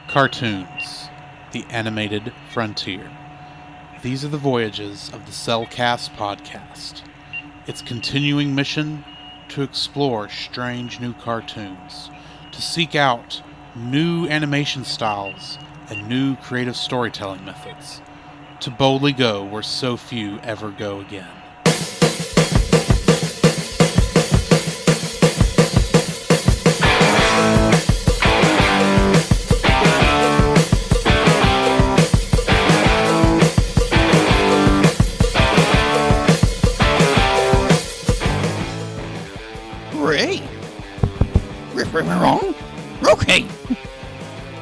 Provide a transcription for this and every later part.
Cartoons, the animated frontier. These are the voyages of the Cellcast podcast. Its continuing mission to explore strange new cartoons, to seek out new animation styles and new creative storytelling methods, to boldly go where so few ever go again. Am I wrong? Okay.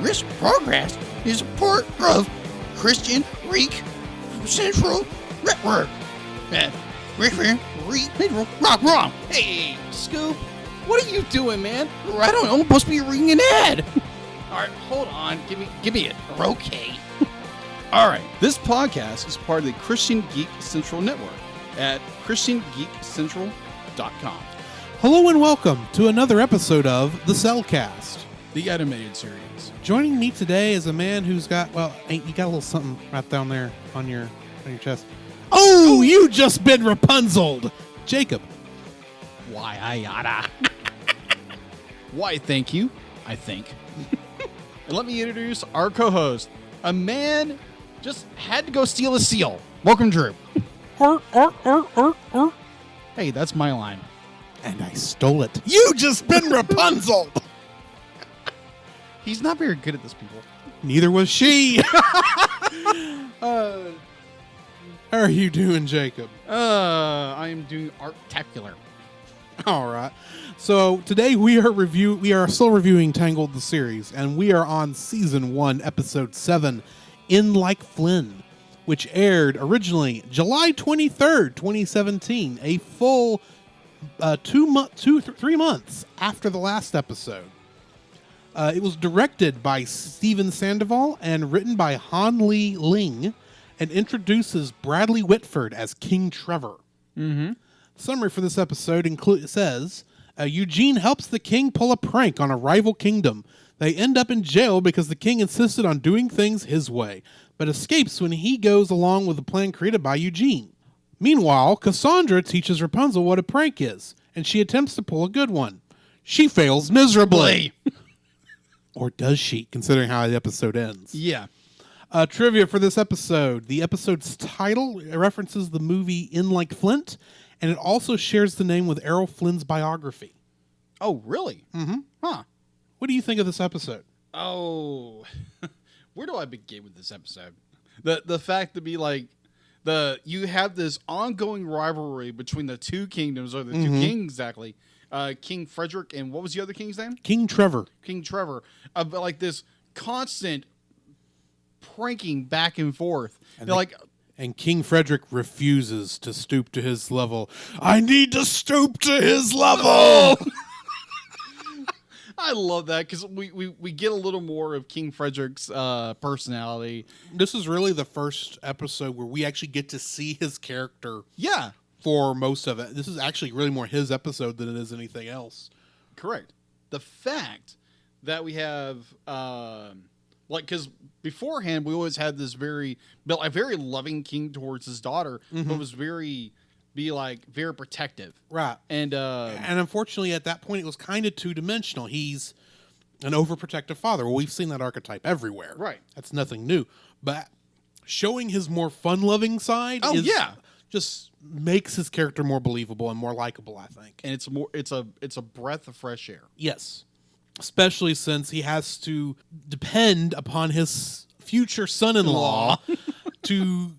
This podcast is a part of Christian Reek Central Network. Wrong. Hey, Scoop, what are you doing, man? I don't know. I'm supposed to be reading an ad. All right, hold on. Give me it. Okay. All right. This podcast is part of the Christian Geek Central Network at ChristianGeekCentral.com. Hello and welcome to another episode of the Cellcast, the animated series. Joining me today is a man who's got, you got a little something right down there on your chest. Oh, you just been Rapunzeled! Jacob. Why, I yada. Why, thank you, I think. And let me introduce our co-host, a man just had to go steal a seal. Welcome, Drew. Hey, that's my line. And I stole it. You just been Rapunzeled! He's not very good at this, people. Neither was she. How are you doing, Jacob? I am doing artacular. All right. So today we are still reviewing Tangled the Series, and we are on Season 1, Episode 7, In Like Flynn, which aired originally July 23rd, 2017, a full 3 months after the last episode. It was directed by Steven Sandoval and written by Han Lee Ling, and introduces Bradley Whitford as King Trevor. Mm-hmm. Summary for this episode says, Eugene helps the king pull a prank on a rival kingdom. They end up in jail because the king insisted on doing things his way, but escapes when he goes along with the plan created by Eugene. Meanwhile, Cassandra teaches Rapunzel what a prank is, and she attempts to pull a good one. She fails miserably. Or does she, considering how the episode ends? Yeah. Trivia for this episode. The episode's title references the movie In Like Flint, and it also shares the name with Errol Flynn's biography. Oh, really? Mm-hmm. Huh. What do you think of this episode? Oh, where do I begin with this episode? The fact to be like, you have this ongoing rivalry between the two kingdoms, or the two kings, exactly. King Frederick and what was the other king's name? King Trevor. King Trevor. But like this constant pranking back and forth. And King Frederick refuses to stoop to his level. I need to stoop to his level! I love that because we get a little more of King Frederick's personality. This is really the first episode where we actually get to see his character. Yeah. For most of it. This is actually really more his episode than it is anything else. Correct. The fact that we have, because beforehand we always had this very loving king towards his daughter, but was very protective. Right. And unfortunately at that point it was kind of two-dimensional. He's an overprotective father. Well, we've seen that archetype everywhere. Right. That's nothing new. But showing his more fun-loving side just makes his character more believable and more likable, I think. And it's a breath of fresh air. Yes. Especially since he has to depend upon his future son-in-law to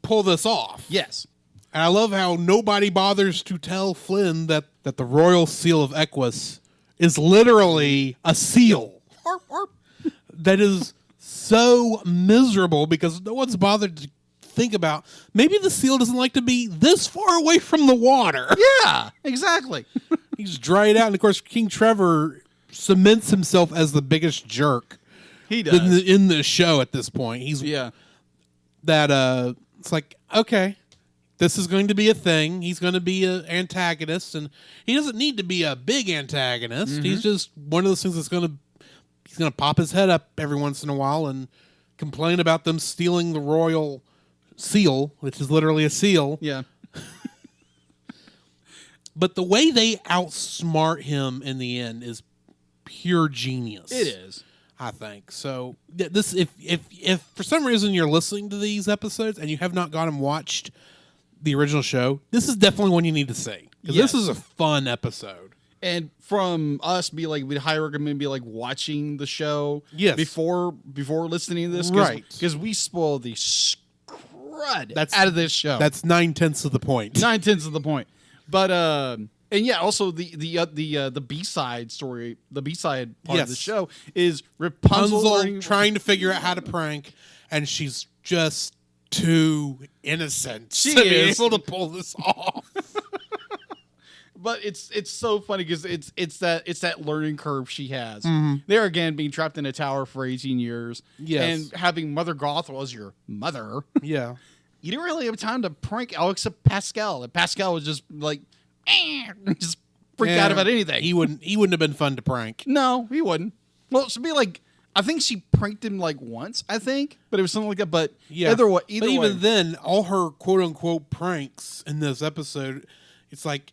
pull this off. Yes. And I love how nobody bothers to tell Flynn that the royal seal of Equus is literally a seal. That is so miserable because no one's bothered to think about, maybe the seal doesn't like to be this far away from the water. Yeah, exactly. He's dried out. And of course, King Trevor cements himself as the biggest jerk. He does. In the show at this point. It's like, okay, this is going to be a thing. He's going to be an antagonist, and he doesn't need to be a big antagonist. He's just one of those things that's going to going to pop his head up every once in a while and complain about them stealing the royal seal, which is literally a seal. Yeah. But the way they outsmart him in the end is pure genius. It is. I think. So this, if for some reason you're listening to these episodes and you have not gone and watched the original show, this is definitely one you need to see. Because Yes. this is a fun episode. And from us, we'd highly recommend watching the show Yes. before listening to this. Right. Because we spoil the crud That's- out of this show. That's 9/10 of the point. 9/10 of the point. But and yeah, also the B-side story, the B-side part of the Yes. show is Rapunzel Rapunzel trying to figure out how to prank, and she's just too innocent She to be is. able to pull this off. But it's so funny because it's that learning curve she has. Mm-hmm. There again, being trapped in a tower for 18 years, Yes. and having Mother Gothel as your mother. Yeah. You didn't really have time to prank Alex except Pascal. And Pascal was just like, just freak out about anything. He wouldn't have been fun to prank. No, he wouldn't. Well, it should be like, I think she pranked him like once, I think, but it was something like that. But Yeah. either way, But even then, all her quote unquote pranks in this episode, it's like,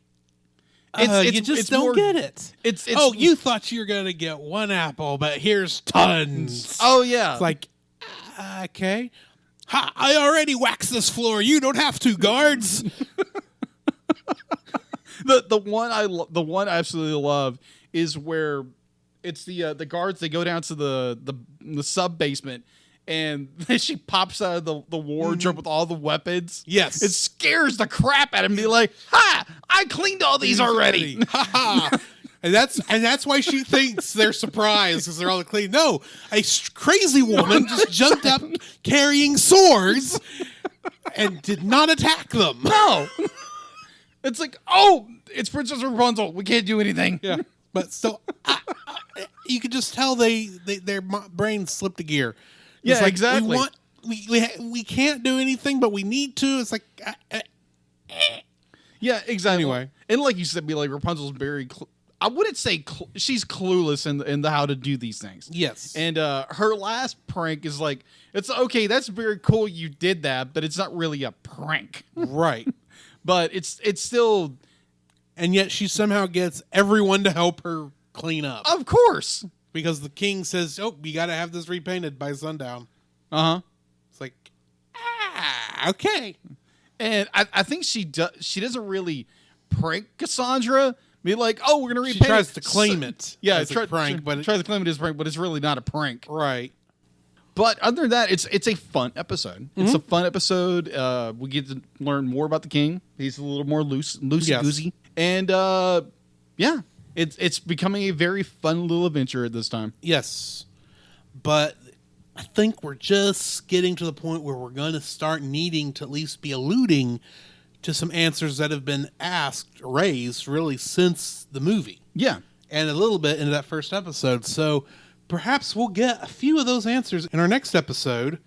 you just don't get it. It's You thought you were gonna get one apple, but here's tons. Oh yeah, It's like, okay. Ha, I already waxed this floor. You don't have to, guards. the one I absolutely love is where it's the guards. They go down to the sub basement, and then she pops out of the wardrobe with all the weapons. Yes. It scares the crap out of me. Like, ha! I cleaned all these already. Ha ha. And that's why she thinks they're surprised because they're all clean. No, a crazy woman just jumped up carrying swords and did not attack them. No. It's like, oh, it's Princess Rapunzel. We can't do anything. Yeah, but still, you could just tell their brains slipped a gear. It's Yeah, like, exactly. We can't do anything, but we need to. It's like, Yeah, exactly. Anyway. And like you said, Rapunzel's very. I wouldn't say she's clueless in the how to do these things. yes, And her last prank is like, it's okay. That's very cool. You did that, but it's not really a prank. right. But it's still, And yet she somehow gets everyone to help her clean up of course. because the king says, "Oh, you got to have this repainted by sundown." Uh huh. It's like, okay. And I think she doesn't really prank Cassandra. Be like, oh, we're gonna repaint. She tries to claim it. Yeah, as a prank, but tries to claim it as a prank, but it's really not a prank. right. But other than that, it's a fun episode. It's a fun episode. We get to learn more about the king. He's a little more loosey goosey, and yeah, it's becoming a very fun little adventure at this time. Yes, but I think we're just getting to the point where we're going to start needing to at least be alluding to some answers that have been raised really since the movie, Yeah, and a little bit into that first episode. So perhaps we'll get a few of those answers in our next episode,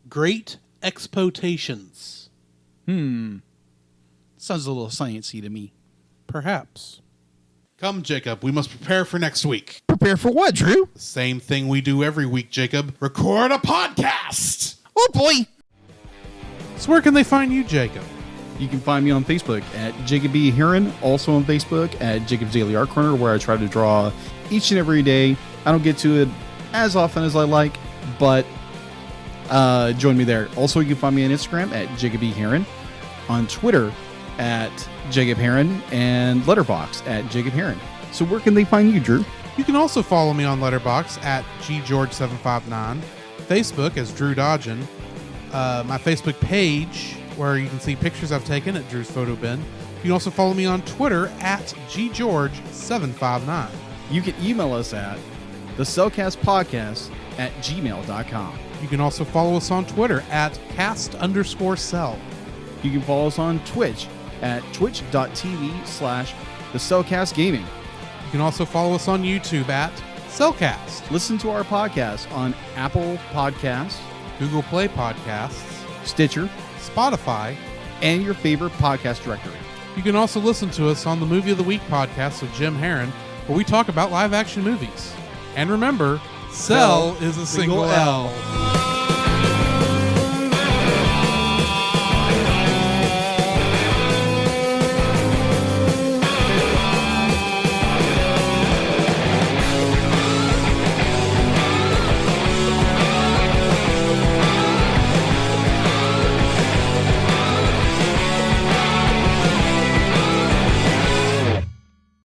Great Expotations. sounds a little sciencey to me. Perhaps. Come, Jacob, we must prepare for next week. Prepare for what, Drew? Same thing we do every week, Jacob. Record a podcast! Oh boy! So where can they find you, Jacob? You can find me on Facebook at Jacob B. Heron, also on Facebook at Jacob's Daily Art Corner, where I try to draw each and every day. I don't get to it as often as I like, but join me there. Also, you can find me on Instagram at Jacob B. Heron, on Twitter at Jacob Heron, and Letterboxd at Jacob Heron. So where can they find you, Drew? You can also follow me on Letterboxd at ggeorge759, Facebook as Drew Dodgen, my Facebook page where you can see pictures I've taken at Drew's Photo Bin. You can also follow me on Twitter at ggeorge759. You can email us at thecellcastpodcast@gmail.com. You can also follow us on Twitter at cast_cell. You can follow us on Twitch at twitch.tv/thecellcastgaming. You can also follow us on YouTube at Cellcast, Listen to our podcast on Apple Podcasts, Google Play Podcasts, Stitcher, Spotify. and your favorite podcast directory. You can also listen to us on the Movie of the Week podcast with Jim Heron, where we talk about live-action movies. And remember, Cell is a single L.